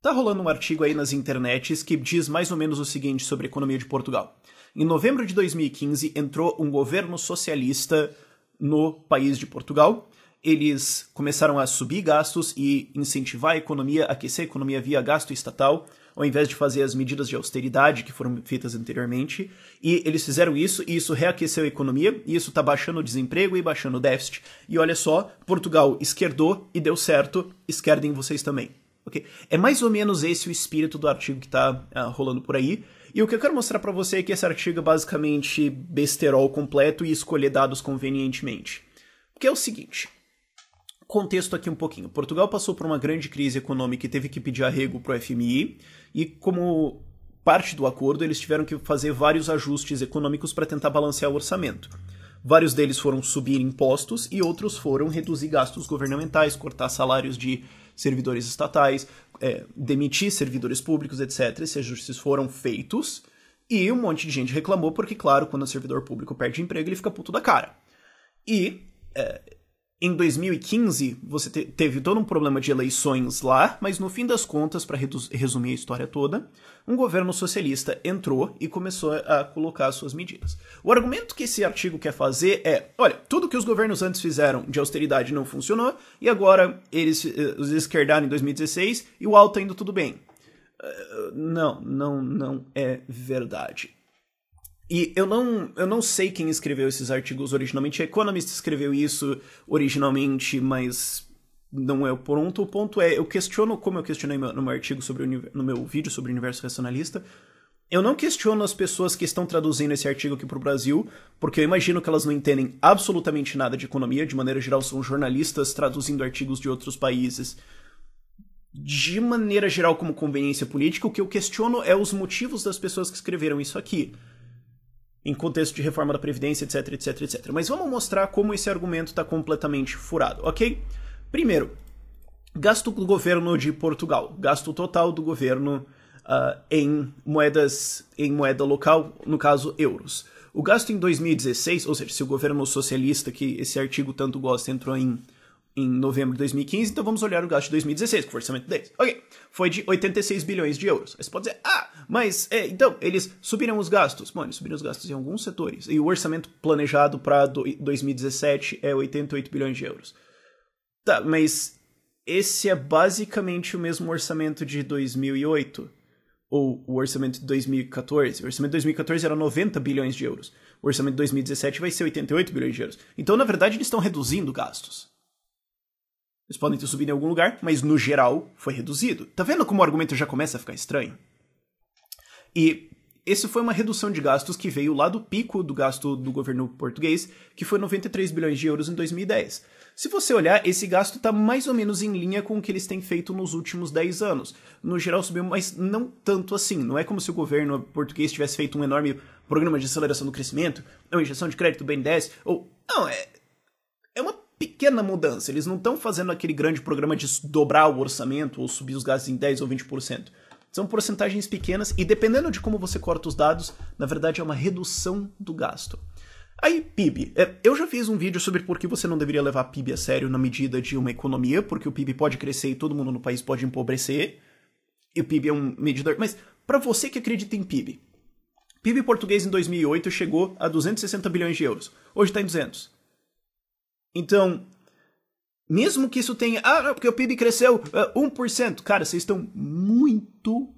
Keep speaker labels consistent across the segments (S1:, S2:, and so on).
S1: Tá rolando um artigo aí nas internets que diz mais ou menos o seguinte sobre a economia de Portugal. Em novembro de 2015, entrou um governo socialista no país de Portugal. Eles começaram a subir gastos e incentivar a economia, aquecer a economia via gasto estatal, ao invés de fazer as medidas de austeridade que foram feitas anteriormente. E eles fizeram isso, e isso reaqueceu a economia, e isso tá baixando o desemprego e baixando o déficit. E olha só, Portugal esquerdou e deu certo, esquerdem vocês também. Okay? É mais ou menos esse o espírito do artigo que tá rolando por aí. E o que eu quero mostrar pra você é que esse artigo é basicamente besterol completo e escolher dados convenientemente. Porque é o seguinte, contexto aqui um pouquinho. Portugal passou por uma grande crise econômica e teve que pedir arrego pro FMI, e como parte do acordo, eles tiveram que fazer vários ajustes econômicos para tentar balancear o orçamento. Vários deles foram subir impostos e outros foram reduzir gastos governamentais, cortar salários de servidores estatais, demitir servidores públicos, etc. Esses ajustes foram feitos e um monte de gente reclamou porque, claro, quando o servidor público perde emprego, ele fica puto da cara. E em 2015, você teve todo um problema de eleições lá, mas no fim das contas, para resumir a história toda, um governo socialista entrou e começou a colocar suas medidas. O argumento que esse artigo quer fazer é, olha, tudo que os governos antes fizeram de austeridade não funcionou, e agora eles esquerdaram em 2016 e o alto tá indo tudo bem. Não é verdade. E eu não sei quem escreveu esses artigos originalmente. A Economist escreveu isso originalmente, mas não é o ponto. O ponto é, eu questiono, como eu questionei no meu artigo no meu vídeo sobre o universo racionalista, eu não questiono as pessoas que estão traduzindo esse artigo aqui para o Brasil, porque eu imagino que elas não entendem absolutamente nada de economia. De maneira geral, são jornalistas traduzindo artigos de outros países. De maneira geral, como conveniência política, o que eu questiono é os motivos das pessoas que escreveram isso aqui, em contexto de reforma da Previdência, etc, etc, etc. Mas vamos mostrar como esse argumento está completamente furado, ok? Primeiro, gasto do governo de Portugal. Gasto total do governo em moeda local, no caso, euros. O gasto em 2016, ou seja, se o governo socialista, que esse artigo tanto gosta, entrou em novembro de 2015, então vamos olhar o gasto de 2016, que foi o orçamento deles. Ok, foi de 86 bilhões de euros. Aí você pode dizer, mas, então, eles subiram os gastos. Bom, eles subiram os gastos em alguns setores. E o orçamento planejado para 2017 é 88 bilhões de euros. Tá, mas esse é basicamente o mesmo orçamento de 2008? Ou o orçamento de 2014? O orçamento de 2014 era 90 bilhões de euros. O orçamento de 2017 vai ser 88 bilhões de euros. Então, na verdade, eles estão reduzindo gastos. Eles podem ter subido em algum lugar, mas no geral foi reduzido. Tá vendo como o argumento já começa a ficar estranho? E esse foi uma redução de gastos que veio lá do pico do gasto do governo português, que foi 93 bilhões de euros em 2010. Se você olhar, esse gasto está mais ou menos em linha com o que eles têm feito nos últimos 10 anos. No geral subiu, mas não tanto assim. Não é como se o governo português tivesse feito um enorme programa de aceleração do crescimento, ou injeção de crédito BNDES, ou... Não, é uma pequena mudança. Eles não estão fazendo aquele grande programa de dobrar o orçamento ou subir os gastos em 10 ou 20%. São porcentagens pequenas e dependendo de como você corta os dados, na verdade é uma redução do gasto. Aí, PIB. Eu já fiz um vídeo sobre por que você não deveria levar PIB a sério na medida de uma economia, porque o PIB pode crescer e todo mundo no país pode empobrecer. E o PIB é um medidor... Mas, para você que acredita em PIB, PIB português em 2008 chegou a 260 bilhões de euros. Hoje está em 200. Então, mesmo que isso tenha... não, porque o PIB cresceu 1%. Cara, vocês estão muito,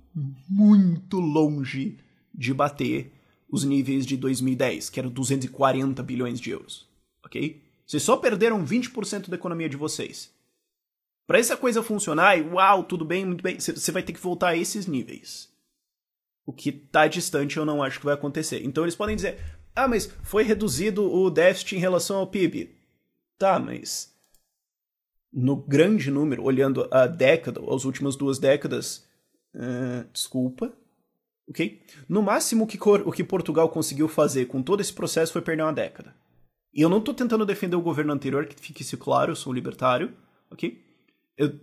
S1: muito longe de bater os níveis de 2010, que eram 240 bilhões de euros. Ok? Vocês só perderam 20% da economia de vocês. Para essa coisa funcionar, uau, tudo bem, muito bem, você vai ter que voltar a esses níveis. O que tá distante eu não acho que vai acontecer. Então eles podem dizer, mas foi reduzido o déficit em relação ao PIB. Tá, mas no grande número, olhando a década, as últimas 2 décadas, desculpa, ok? No máximo o que Portugal conseguiu fazer com todo esse processo foi perder uma década. E eu não tô tentando defender o governo anterior, que fique isso claro, eu sou um libertário, ok?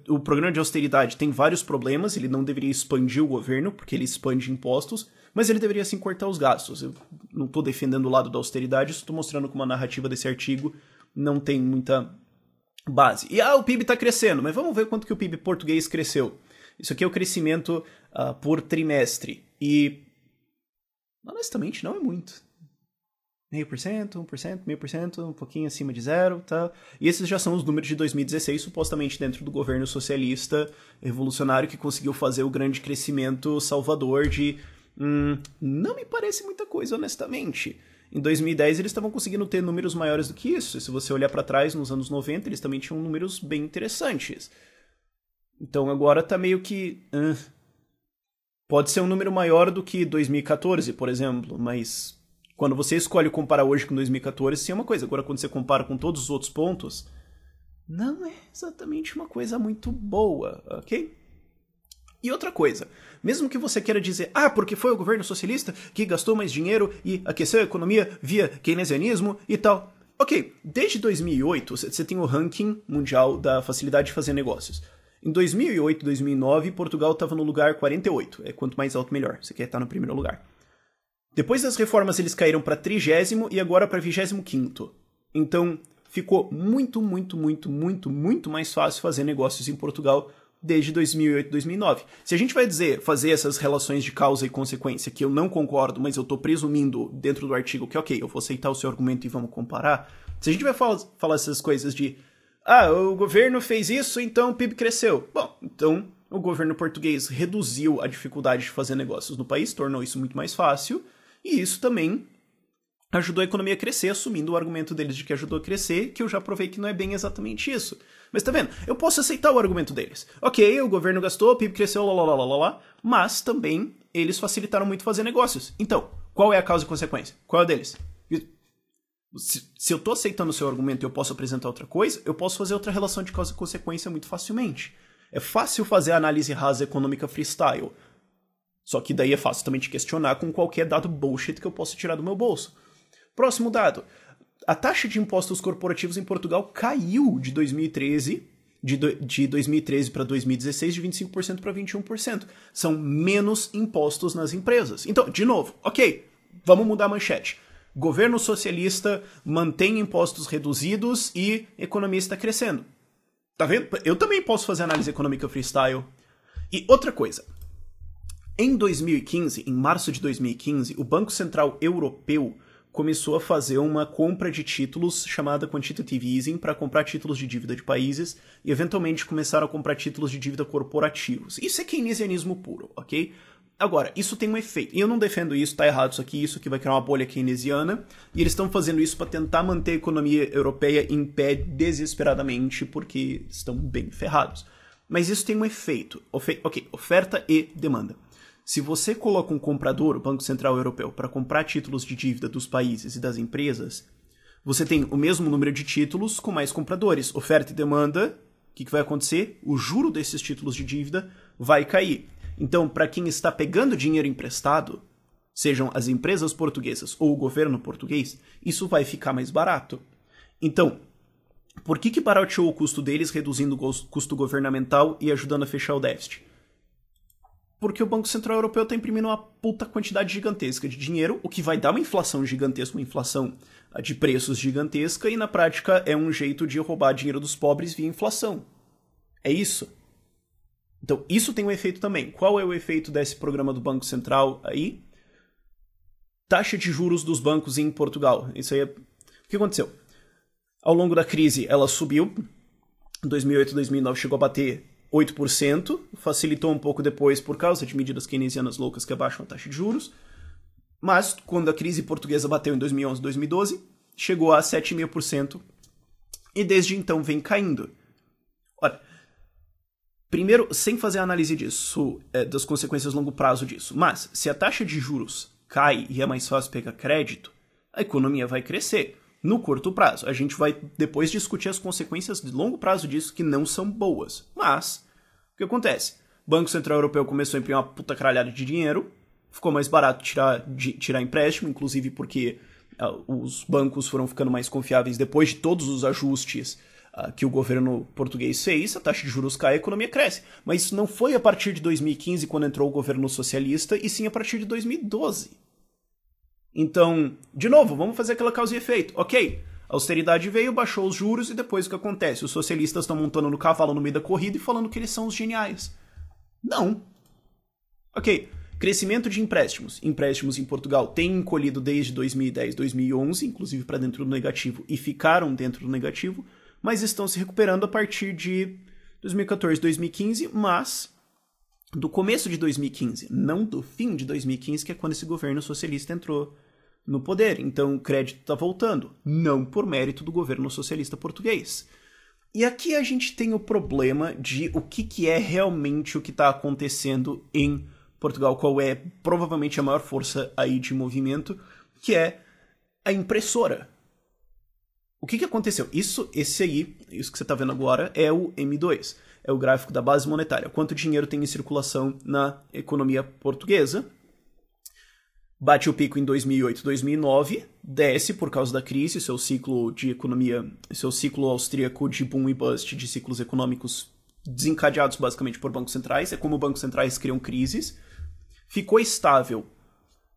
S1: O programa de austeridade tem vários problemas, ele não deveria expandir o governo, porque ele expande impostos, mas ele deveria sim cortar os gastos. Eu não tô defendendo o lado da austeridade, só tô mostrando como a narrativa desse artigo não tem muita base. E o PIB tá crescendo, mas vamos ver quanto que o PIB português cresceu. Isso aqui é o crescimento por trimestre. E, honestamente, não é muito. 0,5%, 1%, 0,5%, um pouquinho acima de zero, tá? E esses já são os números de 2016, supostamente dentro do governo socialista revolucionário que conseguiu fazer o grande crescimento salvador de... não me parece muita coisa, honestamente. Em 2010 eles estavam conseguindo ter números maiores do que isso. E se você olhar para trás, nos anos 90, eles também tinham números bem interessantes. Então agora tá meio que... pode ser um número maior do que 2014, por exemplo, mas... quando você escolhe comparar hoje com 2014, sim é uma coisa. Agora, quando você compara com todos os outros pontos, não é exatamente uma coisa muito boa, ok? E outra coisa, mesmo que você queira dizer, porque foi o governo socialista que gastou mais dinheiro e aqueceu a economia via keynesianismo e tal. Ok, desde 2008, você tem o ranking mundial da facilidade de fazer negócios. Em 2008, 2009, Portugal estava no lugar 48. Quanto mais alto, melhor. Você quer estar no primeiro lugar. Depois das reformas, eles caíram para 30º e agora para 25º. Então, ficou muito, muito, muito, muito, muito mais fácil fazer negócios em Portugal desde 2008, 2009. Se a gente vai fazer essas relações de causa e consequência, que eu não concordo, mas eu estou presumindo dentro do artigo que, ok, eu vou aceitar o seu argumento e vamos comparar. Se a gente vai falar essas coisas de, o governo fez isso, então o PIB cresceu. Bom, então o governo português reduziu a dificuldade de fazer negócios no país, tornou isso muito mais fácil. E isso também ajudou a economia a crescer, assumindo o argumento deles de que ajudou a crescer, que eu já provei que não é bem exatamente isso. Mas tá vendo? Eu posso aceitar o argumento deles. Ok, o governo gastou, o PIB cresceu, mas também eles facilitaram muito fazer negócios. Então, qual é a causa e consequência? Qual é a deles? Se eu tô aceitando o seu argumento e eu posso apresentar outra coisa, eu posso fazer outra relação de causa e consequência muito facilmente. É fácil fazer a análise rasa econômica freestyle. Só que daí é fácil também te questionar com qualquer dado bullshit que eu possa tirar do meu bolso. Próximo dado. A taxa de impostos corporativos em Portugal caiu de 2013, de 2013 para 2016, de 25% para 21%. São menos impostos nas empresas. Então, de novo, ok, vamos mudar a manchete. Governo socialista mantém impostos reduzidos e economia está crescendo. Tá vendo? Eu também posso fazer análise econômica freestyle. E outra coisa. Em 2015, em março de 2015, o Banco Central Europeu começou a fazer uma compra de títulos chamada Quantitative Easing para comprar títulos de dívida de países e eventualmente começaram a comprar títulos de dívida corporativos. Isso é keynesianismo puro, ok? Agora, isso tem um efeito. E eu não defendo isso, tá errado isso aqui vai criar uma bolha keynesiana. E eles estão fazendo isso para tentar manter a economia europeia em pé desesperadamente porque estão bem ferrados. Mas isso tem um efeito. Ok, oferta e demanda. Se você coloca um comprador, o Banco Central Europeu, para comprar títulos de dívida dos países e das empresas, você tem o mesmo número de títulos com mais compradores. Oferta e demanda, o que vai acontecer? O juro desses títulos de dívida vai cair. Então, para quem está pegando dinheiro emprestado, sejam as empresas portuguesas ou o governo português, isso vai ficar mais barato. Então, por que barateou o custo deles, reduzindo o custo governamental e ajudando a fechar o déficit? Porque o Banco Central Europeu está imprimindo uma puta quantidade gigantesca de dinheiro, o que vai dar uma inflação gigantesca, uma inflação de preços gigantesca, e na prática é um jeito de roubar dinheiro dos pobres via inflação. É isso. Então, isso tem um efeito também. Qual é o efeito desse programa do Banco Central aí? Taxa de juros dos bancos em Portugal. Isso aí é... O que aconteceu? Ao longo da crise, ela subiu. Em 2008, 2009 chegou a bater 8%, facilitou um pouco depois por causa de medidas keynesianas loucas que abaixam a taxa de juros, mas quando a crise portuguesa bateu em 2011, 2012, chegou a 7,5% e desde então vem caindo. Ora, primeiro, sem fazer a análise disso, das consequências a longo prazo disso, mas se a taxa de juros cai e é mais fácil pegar crédito, a economia vai crescer. No curto prazo, a gente vai depois discutir as consequências de longo prazo disso que não são boas. Mas, o que acontece? O Banco Central Europeu começou a imprimir uma puta caralhada de dinheiro, ficou mais barato tirar empréstimo, inclusive porque os bancos foram ficando mais confiáveis depois de todos os ajustes que o governo português fez, a taxa de juros cai e a economia cresce. Mas isso não foi a partir de 2015, quando entrou o governo socialista, e sim a partir de 2012. Então, de novo, vamos fazer aquela causa e efeito. Ok, a austeridade veio, baixou os juros e depois o que acontece? Os socialistas estão montando no cavalo no meio da corrida e falando que eles são os geniais. Não. Ok. Crescimento de empréstimos. Empréstimos em Portugal têm encolhido desde 2010, 2011, inclusive para dentro do negativo, e ficaram dentro do negativo, mas estão se recuperando a partir de 2014, 2015, mas do começo de 2015, não do fim de 2015, que é quando esse governo socialista entrou no poder. Então o crédito está voltando, não por mérito do governo socialista português. E aqui a gente tem o problema de o que é realmente o que está acontecendo em Portugal, qual é provavelmente a maior força aí de movimento, que é a impressora. O que aconteceu? Isso que você está vendo agora, é o M2. É o gráfico da base monetária. Quanto dinheiro tem em circulação na economia portuguesa. Bate o pico em 2008, 2009, desce por causa da crise, seu ciclo de economia, seu ciclo austríaco de boom e bust, de ciclos econômicos desencadeados basicamente por bancos centrais. É como bancos centrais criam crises. Ficou estável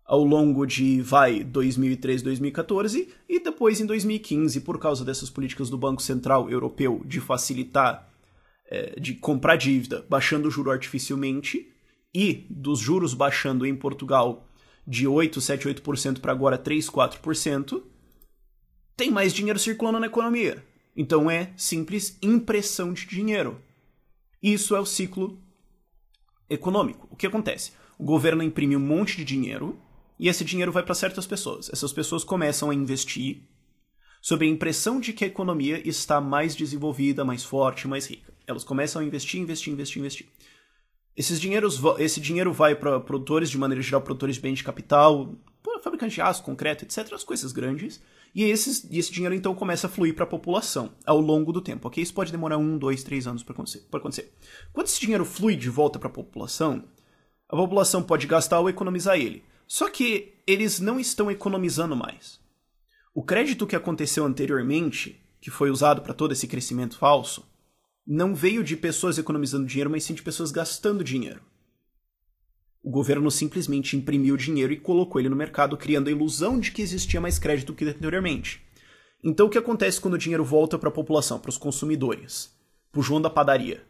S1: ao longo de, 2013, 2014, e depois em 2015, por causa dessas políticas do Banco Central Europeu de facilitar, de comprar dívida, baixando o juro artificialmente, e dos juros baixando em Portugal de 8, 7, 8% para agora 3, 4%, tem mais dinheiro circulando na economia. Então é simples impressão de dinheiro. Isso é o ciclo econômico. O que acontece? O governo imprime um monte de dinheiro e esse dinheiro vai para certas pessoas. Essas pessoas começam a investir sob a impressão de que a economia está mais desenvolvida, mais forte, mais rica. Elas começam a investir. Esse dinheiro vai para produtores, de maneira geral, produtores de bens de capital, fabricantes de aço, concreto, etc., as coisas grandes, e esse dinheiro então começa a fluir para a população ao longo do tempo, ok? Isso pode demorar 1, 2, 3 anos para acontecer. Quando esse dinheiro flui de volta para a população pode gastar ou economizar ele. Só que eles não estão economizando mais. O crédito que aconteceu anteriormente, que foi usado para todo esse crescimento falso, não veio de pessoas economizando dinheiro, mas sim de pessoas gastando dinheiro. O governo simplesmente imprimiu dinheiro e colocou ele no mercado, criando a ilusão de que existia mais crédito do que anteriormente. Então o que acontece quando o dinheiro volta para a população, para os consumidores, para o João da padaria?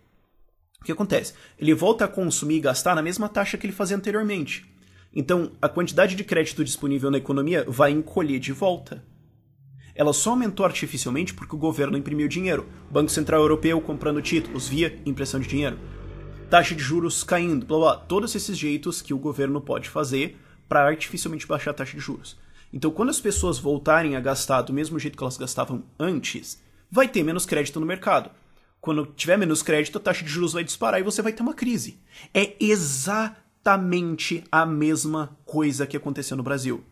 S1: O que acontece? Ele volta a consumir e gastar na mesma taxa que ele fazia anteriormente. Então a quantidade de crédito disponível na economia vai encolher de volta. Ela só aumentou artificialmente porque o governo imprimiu dinheiro. Banco Central Europeu comprando títulos via impressão de dinheiro. Taxa de juros caindo, blá blá. Todos esses jeitos que o governo pode fazer para artificialmente baixar a taxa de juros. Então quando as pessoas voltarem a gastar do mesmo jeito que elas gastavam antes, vai ter menos crédito no mercado. Quando tiver menos crédito, a taxa de juros vai disparar e você vai ter uma crise. É exatamente a mesma coisa que aconteceu no Brasil.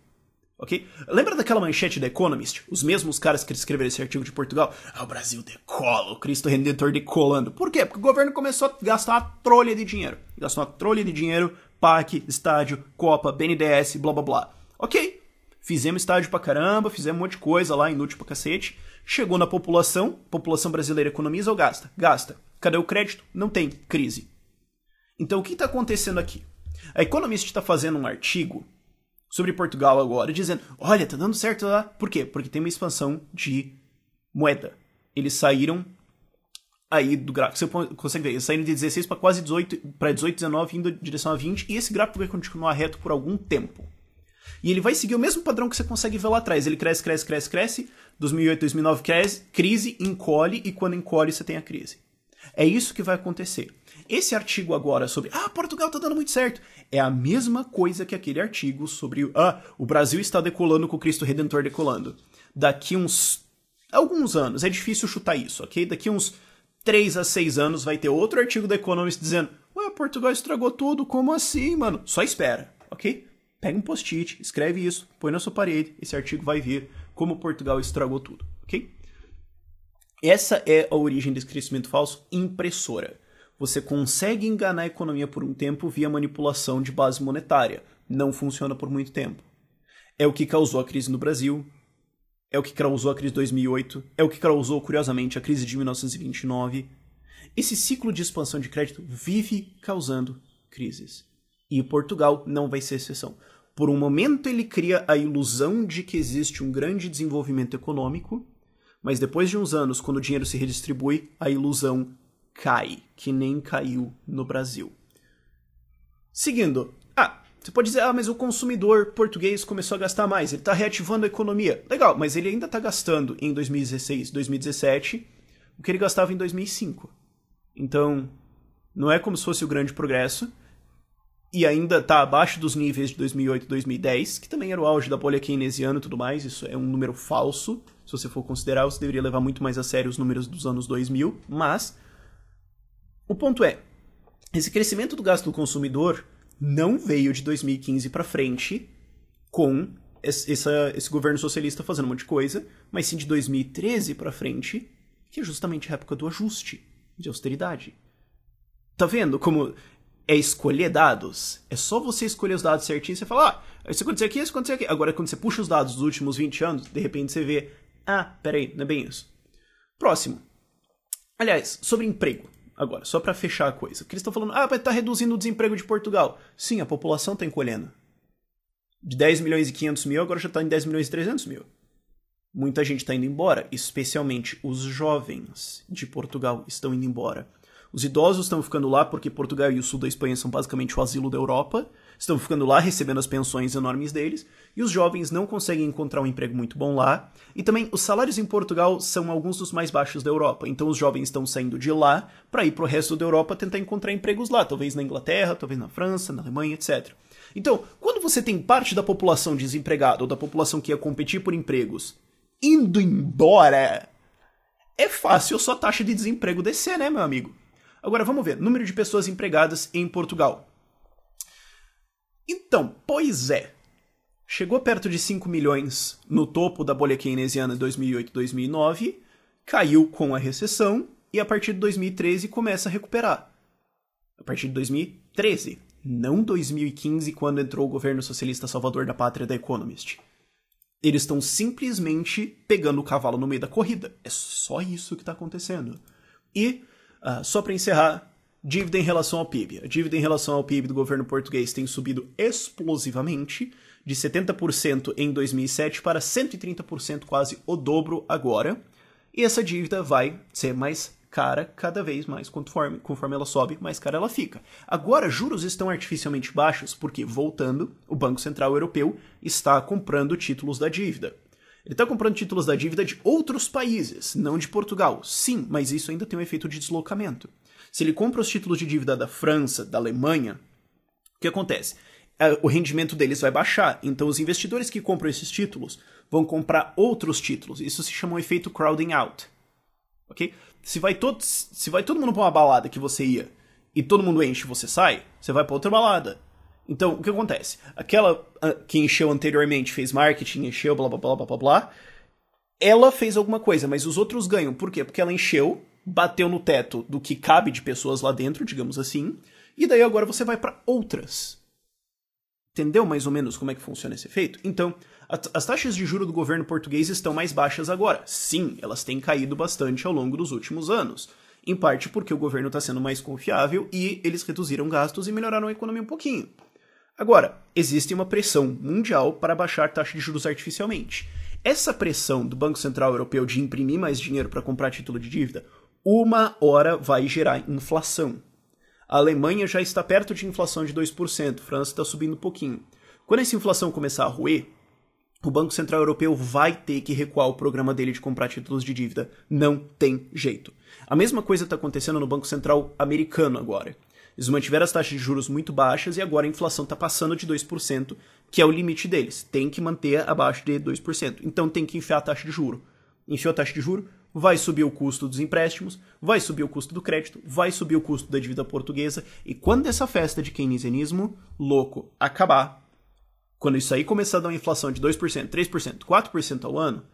S1: Okay? Lembra daquela manchete da Economist? Os mesmos caras que escreveram esse artigo de Portugal? O Brasil decola, o Cristo Redentor decolando. Por quê? Porque o governo começou a gastar uma trolha de dinheiro. Gastou uma trolha de dinheiro, PAC, estádio, Copa, BNDES, blá blá blá. Ok, fizemos estádio pra caramba, fizemos um monte de coisa lá, inútil pra cacete. Chegou na população brasileira economiza ou gasta? Gasta. Cadê o crédito? Não tem. Crise. Então o que está acontecendo aqui? A Economist está fazendo um artigo sobre Portugal agora, dizendo, olha, tá dando certo lá. Por quê? Porque tem uma expansão de moeda. Eles saíram aí do gráfico, você consegue ver, eles saíram de 16 para quase 18, para 18, 19, indo em direção a 20, e esse gráfico vai continuar reto por algum tempo. E ele vai seguir o mesmo padrão que você consegue ver lá atrás. Ele cresce, 2008, 2009 crise, encolhe, e quando encolhe você tem a crise. É isso que vai acontecer. Esse artigo agora sobre, Portugal tá dando muito certo, é a mesma coisa que aquele artigo sobre, o Brasil está decolando com o Cristo Redentor decolando. Daqui alguns anos, é difícil chutar isso, ok? Daqui uns 3 a 6 anos vai ter outro artigo da Economist dizendo, Portugal estragou tudo, como assim, mano? Só espera, ok? Pega um post-it, escreve isso, põe na sua parede, esse artigo vai vir como Portugal estragou tudo, ok? Essa é a origem desse crescimento falso, impressora. Você consegue enganar a economia por um tempo via manipulação de base monetária. Não funciona por muito tempo. É o que causou a crise no Brasil, é o que causou a crise de 2008, é o que causou, curiosamente, a crise de 1929. Esse ciclo de expansão de crédito vive causando crises. E Portugal não vai ser exceção. Por um momento ele cria a ilusão de que existe um grande desenvolvimento econômico, mas depois de uns anos, quando o dinheiro se redistribui, a ilusão cai, que nem caiu no Brasil. Seguindo. Você pode dizer, mas o consumidor português começou a gastar mais, ele está reativando a economia. Legal, mas ele ainda está gastando em 2016, 2017, o que ele gastava em 2005. Então, não é como se fosse o grande progresso, e ainda está abaixo dos níveis de 2008 e 2010, que também era o auge da bolha keynesiana e tudo mais, isso é um número falso. Se você for considerar, você deveria levar muito mais a sério os números dos anos 2000, mas o ponto é, esse crescimento do gasto do consumidor não veio de 2015 para frente com esse governo socialista fazendo um monte de coisa, mas sim de 2013 para frente, que é justamente a época do ajuste, de austeridade. Tá vendo como é escolher dados? É só você escolher os dados certinho e você fala, isso aconteceu aqui, isso aconteceu aqui. Agora, quando você puxa os dados dos últimos 20 anos, de repente você vê, peraí, não é bem isso. Próximo. Aliás, sobre emprego. Agora, só para fechar a coisa. Porque eles estão falando, vai estar reduzindo o desemprego de Portugal. Sim, a população está encolhendo. De 10 milhões e 500 mil, agora já está em 10 milhões e 300 mil. Muita gente está indo embora, especialmente os jovens de Portugal estão indo embora. Os idosos estão ficando lá porque Portugal e o sul da Espanha são basicamente o asilo da Europa, estão ficando lá recebendo as pensões enormes deles, e os jovens não conseguem encontrar um emprego muito bom lá, e também os salários em Portugal são alguns dos mais baixos da Europa, então os jovens estão saindo de lá para ir para o resto da Europa tentar encontrar empregos lá, talvez na Inglaterra, talvez na França, na Alemanha, etc. Então, quando você tem parte da população desempregada ou da população que ia competir por empregos indo embora, é fácil sua taxa de desemprego descer, né, meu amigo? Agora vamos ver, número de pessoas empregadas em Portugal. Então, pois é, chegou perto de 5 milhões no topo da bolha keynesiana de 2008 e 2009, caiu com a recessão e a partir de 2013 começa a recuperar. A partir de 2013, não 2015, quando entrou o governo socialista salvador da pátria da Economist. Eles estão simplesmente pegando o cavalo no meio da corrida. É só isso que está acontecendo. E, só para encerrar, dívida em relação ao PIB. A dívida em relação ao PIB do governo português tem subido explosivamente, de 70% em 2007 para 130%, quase o dobro agora. E essa dívida vai ser mais cara cada vez mais, conforme ela sobe, mais cara ela fica. Agora, juros estão artificialmente baixos porque, voltando, o Banco Central Europeu está comprando títulos da dívida. Ele está comprando títulos da dívida de outros países, não de Portugal. Sim, mas isso ainda tem um efeito de deslocamento. Se ele compra os títulos de dívida da França, da Alemanha, o que acontece? O rendimento deles vai baixar, então os investidores que compram esses títulos vão comprar outros títulos. Isso se chama um efeito crowding out. Ok? Se vai todo mundo para uma balada que você ia e todo mundo enche e você sai, você vai para outra balada. Então, o que acontece? Aquela que encheu anteriormente, fez marketing, encheu, blá, blá, blá, blá, blá, blá, ela fez alguma coisa, mas os outros ganham. Por quê? Porque ela encheu, bateu no teto do que cabe de pessoas lá dentro, digamos assim, e daí agora você vai para outras. Entendeu mais ou menos como é que funciona esse efeito? Então, as taxas de juros do governo português estão mais baixas agora. Sim, elas têm caído bastante ao longo dos últimos anos. Em parte porque o governo está sendo mais confiável e eles reduziram gastos e melhoraram a economia um pouquinho. Agora, existe uma pressão mundial para baixar a taxa de juros artificialmente. Essa pressão do Banco Central Europeu de imprimir mais dinheiro para comprar título de dívida, uma hora vai gerar inflação. A Alemanha já está perto de inflação de 2%, a França está subindo um pouquinho. Quando essa inflação começar a roer, o Banco Central Europeu vai ter que recuar o programa dele de comprar títulos de dívida. Não tem jeito. A mesma coisa está acontecendo no Banco Central americano agora. Eles mantiveram as taxas de juros muito baixas e agora a inflação está passando de 2%, que é o limite deles. Tem que manter abaixo de 2%. Então tem que enfiar a taxa de juro. Enfiou a taxa de juro, vai subir o custo dos empréstimos, vai subir o custo do crédito, vai subir o custo da dívida portuguesa. E quando essa festa de keynesianismo louco acabar, quando isso aí começar a dar uma inflação de 2%, 3%, 4% ao ano,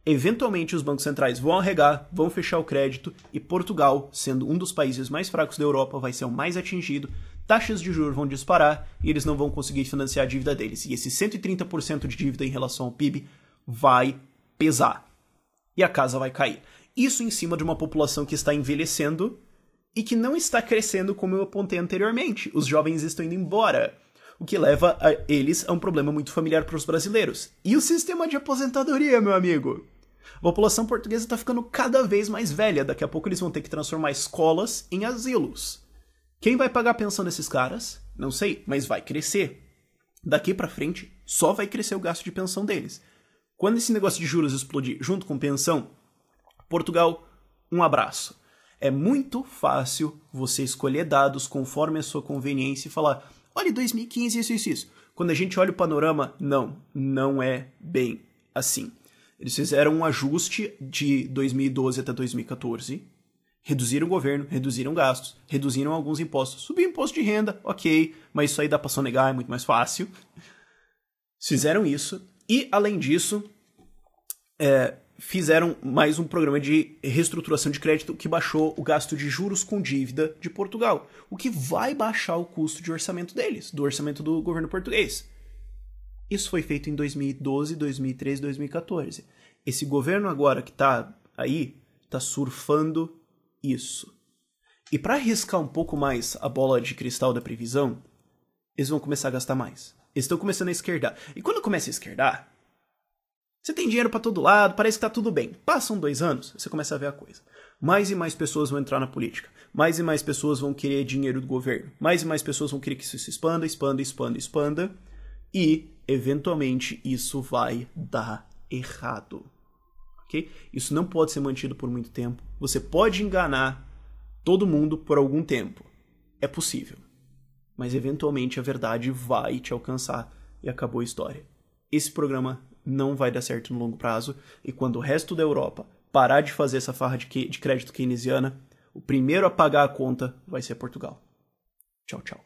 S1: eventualmente os bancos centrais vão arregar, vão fechar o crédito e Portugal, sendo um dos países mais fracos da Europa, vai ser o mais atingido, taxas de juros vão disparar e eles não vão conseguir financiar a dívida deles. E esse 130% de dívida em relação ao PIB vai pesar. E a casa vai cair. Isso em cima de uma população que está envelhecendo e que não está crescendo como eu apontei anteriormente. Os jovens estão indo embora, o que leva eles a um problema muito familiar para os brasileiros. E o sistema de aposentadoria, meu amigo? A população portuguesa está ficando cada vez mais velha. Daqui a pouco eles vão ter que transformar escolas em asilos. Quem vai pagar a pensão desses caras? Não sei, mas vai crescer. Daqui pra frente, só vai crescer o gasto de pensão deles. Quando esse negócio de juros explodir junto com pensão, Portugal, um abraço. É muito fácil você escolher dados conforme a sua conveniência e falar, olha, 2015, isso. Quando a gente olha o panorama, não é bem assim. Eles fizeram um ajuste de 2012 até 2014, reduziram o governo, reduziram gastos, reduziram alguns impostos. Subiu o imposto de renda, ok, mas isso aí dá pra sonegar, é muito mais fácil. Fizeram isso e, além disso, fizeram mais um programa de reestruturação de crédito que baixou o gasto de juros com dívida de Portugal, o que vai baixar o custo de orçamento deles, do orçamento do governo português. Isso foi feito em 2012, 2013, 2014. Esse governo agora que tá aí, tá surfando isso. E para arriscar um pouco mais a bola de cristal da previsão, eles vão começar a gastar mais. Eles estão começando a esquerdar. E quando começa a esquerdar, você tem dinheiro para todo lado, parece que tá tudo bem. Passam 2 anos, você começa a ver a coisa. Mais e mais pessoas vão entrar na política. Mais e mais pessoas vão querer dinheiro do governo. Mais e mais pessoas vão querer que isso se expanda. E, eventualmente, isso vai dar errado. Ok? Isso não pode ser mantido por muito tempo. Você pode enganar todo mundo por algum tempo. É possível. Mas, eventualmente, a verdade vai te alcançar e acabou a história. Esse programa não vai dar certo no longo prazo, e quando o resto da Europa parar de fazer essa farra de crédito keynesiana, o primeiro a pagar a conta vai ser Portugal. Tchau, tchau.